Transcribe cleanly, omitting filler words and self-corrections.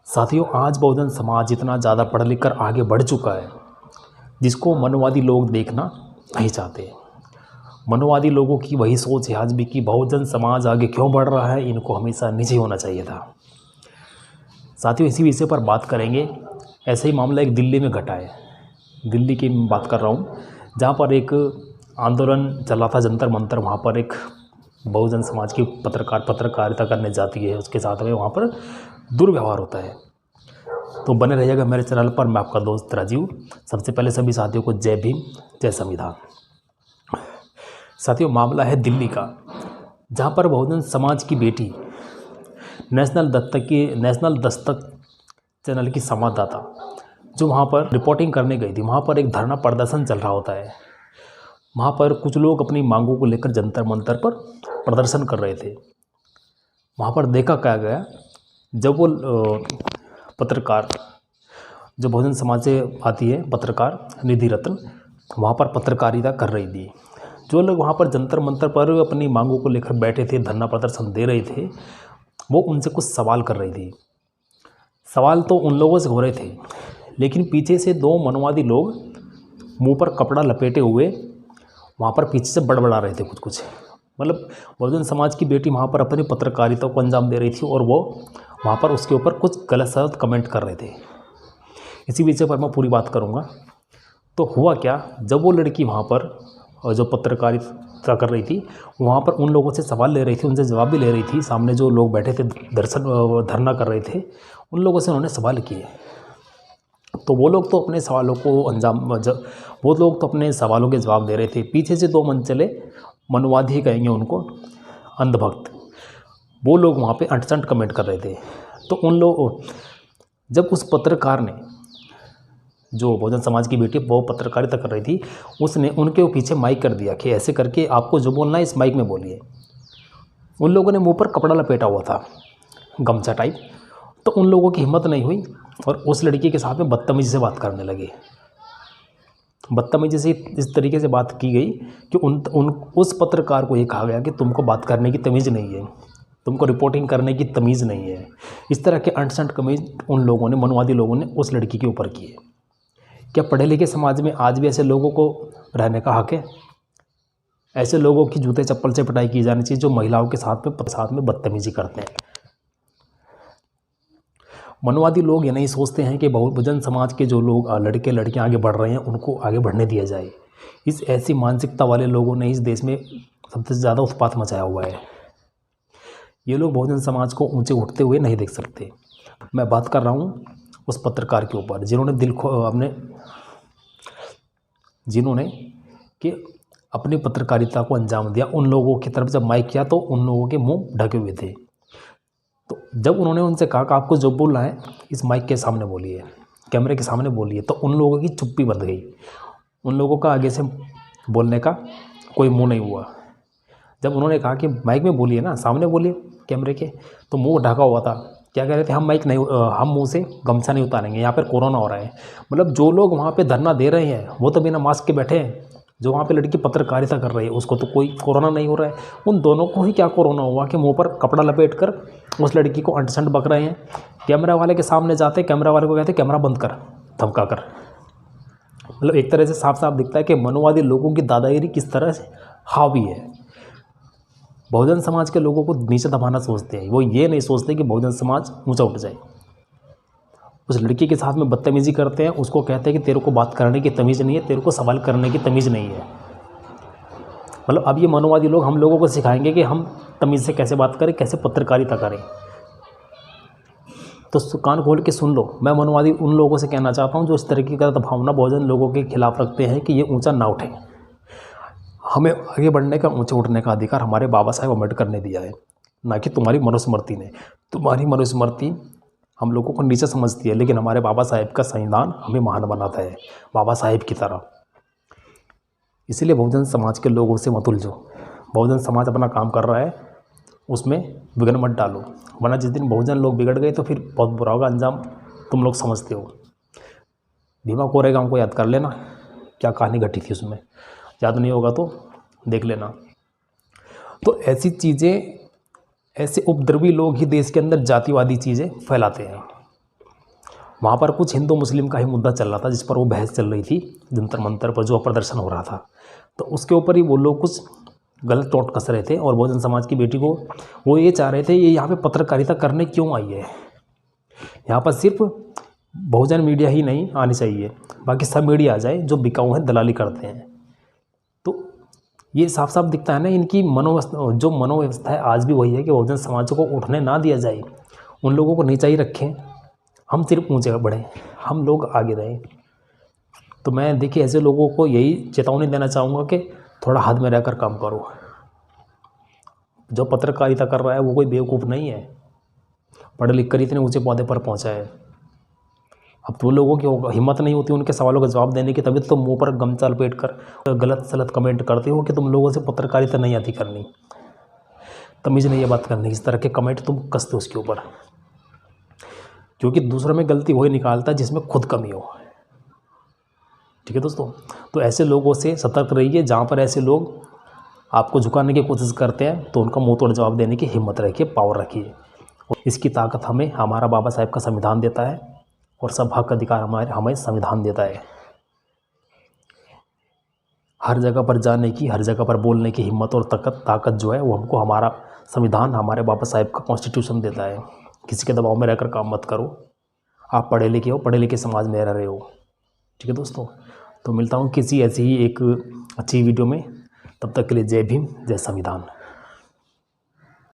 साथियों, आज बहुजन समाज इतना ज़्यादा पढ़ लिख कर आगे बढ़ चुका है जिसको मनोवादी लोग देखना नहीं चाहते। मनोवादी लोगों की वही सोच है आज भी कि बहुजन समाज आगे क्यों बढ़ रहा है, इनको हमेशा नीचे होना चाहिए था। साथियों, इसी विषय पर बात करेंगे। ऐसा ही मामला एक दिल्ली में घटा है। दिल्ली की मैं बात कर रहा हूँ, जहाँ पर एक आंदोलन चला था जंतर मंतर। वहाँ पर एक बहुजन समाज की पत्रकारिता करने जाती है, उसके साथ में वहाँ पर दुर्व्यवहार होता है। तो बने रहिएगा मेरे चैनल पर। मैं आपका दोस्त राजीव। सबसे पहले सभी साथियों को जय भीम, जय संविधान। साथियों, मामला है दिल्ली का, जहाँ पर बहुजन समाज की बेटी नेशनल दस्तक चैनल की संवाददाता जो वहाँ पर रिपोर्टिंग करने गई थी, वहाँ पर एक धरना प्रदर्शन चल रहा होता है। वहाँ पर कुछ लोग अपनी मांगों को लेकर जंतर मंतर पर प्रदर्शन कर रहे थे। वहाँ पर देखा क्या गया, जब वो पत्रकार जो बहुजन समाज से आती है, पत्रकार निधि रत्न, वहाँ पर पत्रकारिता कर रही थी। जो लोग वहाँ पर जंतर मंतर पर अपनी मांगों को लेकर बैठे थे, धरना प्रदर्शन दे रहे थे, वो उनसे कुछ सवाल कर रही थी। सवाल तो उन लोगों से हो रहे थे, लेकिन पीछे से दो मनोवादी लोग मुंह पर कपड़ा लपेटे हुए वहाँ पर पीछे से बड़बड़ा रहे थे कुछ। मतलब बहुजन समाज की बेटी वहाँ पर अपनी पत्रकारिता को अंजाम दे रही थी और वो वहाँ पर उसके ऊपर कुछ गलत सलत कमेंट कर रहे थे। इसी विषय पर मैं पूरी बात करूँगा। तो हुआ क्या, जब वो लड़की वहाँ पर जो पत्रकारिता कर रही थी, वहाँ पर उन लोगों से सवाल ले रही थी, उनसे जवाब भी ले रही थी। सामने जो लोग बैठे थे, धरना कर रहे थे, उन लोगों से उन्होंने सवाल किए। तो वो लोग तो अपने सवालों के जवाब दे रहे थे। पीछे से दो मनचले मनवादी कहेंगे उनको, अंधभक्त, वो लोग वहाँ पे अंट कमेंट कर रहे थे। तो उन लोग, जब उस पत्रकार ने, जो बहुजन समाज की बेटी वो पत्रकारिता कर रही थी, उसने उनके पीछे माइक कर दिया कि ऐसे करके आपको जो बोलना है इस माइक में बोलिए। उन लोगों ने मुंह पर कपड़ा लपेटा हुआ था, गमछा टाइप। तो उन लोगों की हिम्मत नहीं हुई और उस लड़की के साथ में बदतमीजी से बात करने लगे। बदतमीजी से इस तरीके से बात की गई कि उस पत्रकार को ये कहा गया कि तुमको बात करने की तमीज़ नहीं है, तुमको रिपोर्टिंग करने की तमीज़ नहीं है। इस तरह के अंट कमेंट उन लोगों ने, मनवादी लोगों ने, उस लड़की के ऊपर किए। क्या पढ़े लिखे समाज में आज भी ऐसे लोगों को रहने का हक है? ऐसे लोगों की जूते चप्पल से पिटाई की जानी चाहिए जो महिलाओं के साथ में बदतमीजी करते हैं। मनवादी लोग ये नहीं सोचते हैं कि बहुजन समाज के जो लोग लड़के लड़कियां आगे बढ़ रहे हैं उनको आगे बढ़ने दिया जाए। इस ऐसी मानसिकता वाले लोगों ने इस देश में सबसे ज़्यादा उत्पात मचाया हुआ है। ये लोग बहुजन समाज को ऊंचे उठते हुए नहीं देख सकते। मैं बात कर रहा हूँ उस पत्रकार के ऊपर जिन्होंने कि अपनी पत्रकारिता को अंजाम दिया। उन लोगों की तरफ जब माइक किया तो उन लोगों के मुंह ढके हुए थे। तो जब उन्होंने उनसे कहा कि आपको जो बोलना है इस माइक के सामने बोलिए, कैमरे के सामने बोलिए, तो उन लोगों की चुप्पी बंध गई। उन लोगों का आगे से बोलने का कोई मुंह नहीं हुआ। जब उन्होंने कहा कि माइक में बोलिए ना, सामने बोलिए कैमरे के, तो मुंह ढका हुआ था। क्या कह रहे थे, हम मुंह से गमछा नहीं उतारेंगे, यहाँ पर कोरोना हो रहा है। मतलब जो लोग वहाँ पे धरना दे रहे हैं वो तो बिना मास्क के बैठे हैं। जो वहाँ पे लड़की पत्रकारिता कर रही है उसको तो कोई कोरोना नहीं हो रहा है। उन दोनों को ही क्या कोरोना हुआ कि मुंह पर कपड़ा लपेट कर उस लड़की को अंट बक रहे हैं। कैमरा वाले के सामने जाते, कैमरा वाले को कहते कैमरा बंद कर, धमका कर। मतलब एक तरह से साफ साफ दिखता है कि मनोवादी लोगों की दादागिरी किस तरह से हावी है। बहुजन समाज के लोगों को नीचे दबाना सोचते हैं, वो ये नहीं सोचते कि बहुजन समाज ऊंचा उठ जाए। उस लड़की के साथ में बदतमीजी करते हैं, उसको कहते हैं कि तेरे को बात करने की तमीज़ नहीं है, तेरे को सवाल करने की तमीज़ नहीं है। मतलब अब ये मनोवादी लोग हम लोगों को सिखाएंगे कि हम तमीज़ से कैसे बात करें, कैसे पत्रकारिता करें। तो कान खोल के सुन लो। मैं मनोवादी उन लोगों से कहना चाहता हूँ जो इस तरीके का भावना बहुजन लोगों के खिलाफ रखते हैं कि ये ऊँचा ना उठे। हमें आगे बढ़ने का, ऊँचे उठने का अधिकार हमारे बाबा साहेब अम्बेडकर ने दिया है, ना कि तुम्हारी मनुस्मृति ने। तुम्हारी मनुस्मृति हम लोगों को नीचे समझती है, लेकिन हमारे बाबा साहेब का संविधान हमें महान बनाता है, बाबा साहेब की तरह। इसलिए बहुजन समाज के लोगों से मत उलझो। बहुजन समाज अपना काम कर रहा है, उसमें विघ्न मत डालो, वरना जिस दिन बहुजन लोग बिगड़ गए तो फिर बहुत बुरा होगा अंजाम। तुम लोग समझते हो। भीमा कोरेगांव को याद कर लेना, क्या कहानी घटी थी उसमें। याद नहीं होगा तो देख लेना। तो ऐसी चीज़ें, ऐसे उपद्रवी लोग ही देश के अंदर जातिवादी चीज़ें फैलाते हैं। वहाँ पर कुछ हिंदू मुस्लिम का ही मुद्दा चल रहा था, जिस पर वो बहस चल रही थी, जंतर मंतर पर जो प्रदर्शन हो रहा था। तो उसके ऊपर ही वो लोग कुछ गलत टोट कस रहे थे और बहुजन समाज की बेटी को वो ये चाह रहे थे ये यहाँ पे पत्रकारिता करने क्यों आई है, यहाँ पर सिर्फ बहुजन मीडिया ही नहीं आनी चाहिए, बाकी सब मीडिया आ जाए जो बिकाऊ हैं, दलाली करते हैं। तो ये साफ साफ दिखता है ना, इनकी जो मनोव्यवस्था है आज भी वही है कि बहुजन समाज को उठने ना दिया जाए, उन लोगों को नीचा ही रखें, हम सिर्फ ऊँचे बढ़ें, हम लोग आगे रहें। तो मैं देखिए ऐसे लोगों को यही चेतावनी देना चाहूँगा कि थोड़ा हद में रहकर काम करो। जो पत्रकारिता कर रहा है वो कोई बेवकूफ़ नहीं है, पढ़ लिख कर इतने ऊंचे पौधे पर पहुंचा है। अब तो लोगों की हिम्मत नहीं होती उनके सवालों का जवाब देने की, तभी तो मुंह पर गमछा लपेट कर गलत सलत कमेंट करते हो कि तुम लोगों से पत्रकारिता नहीं आती करनी, तमीज़ नहीं है बात करने की। इस तरह के कमेंट तुम कसते हो उसके ऊपर, क्योंकि दूसरों में गलती वही निकालता है जिसमें खुद कमी हो। ठीक है दोस्तों, तो ऐसे लोगों से सतर्क रहिए। जहाँ पर ऐसे लोग आपको झुकाने की कोशिश करते हैं तो उनका मुंह तोड़ जवाब देने की हिम्मत रखिए, पावर रखिए। और इसकी ताकत हमें हमारा बाबा साहेब का संविधान देता है और सब हक अधिकार हमें संविधान देता है। हर जगह पर जाने की, हर जगह पर बोलने की हिम्मत और ताकत जो है वो हमको हमारा संविधान, हमारे बाबा साहेब का कॉन्स्टिट्यूशन देता है। किसी के दबाव में रहकर काम मत करो। आप पढ़े लिखे हो, पढ़े लिखे समाज में रह रहे हो। ठीक है दोस्तों, तो मिलता हूँ किसी ऐसी ही एक अच्छी वीडियो में। तब तक के लिए जय भीम, जय संविधान।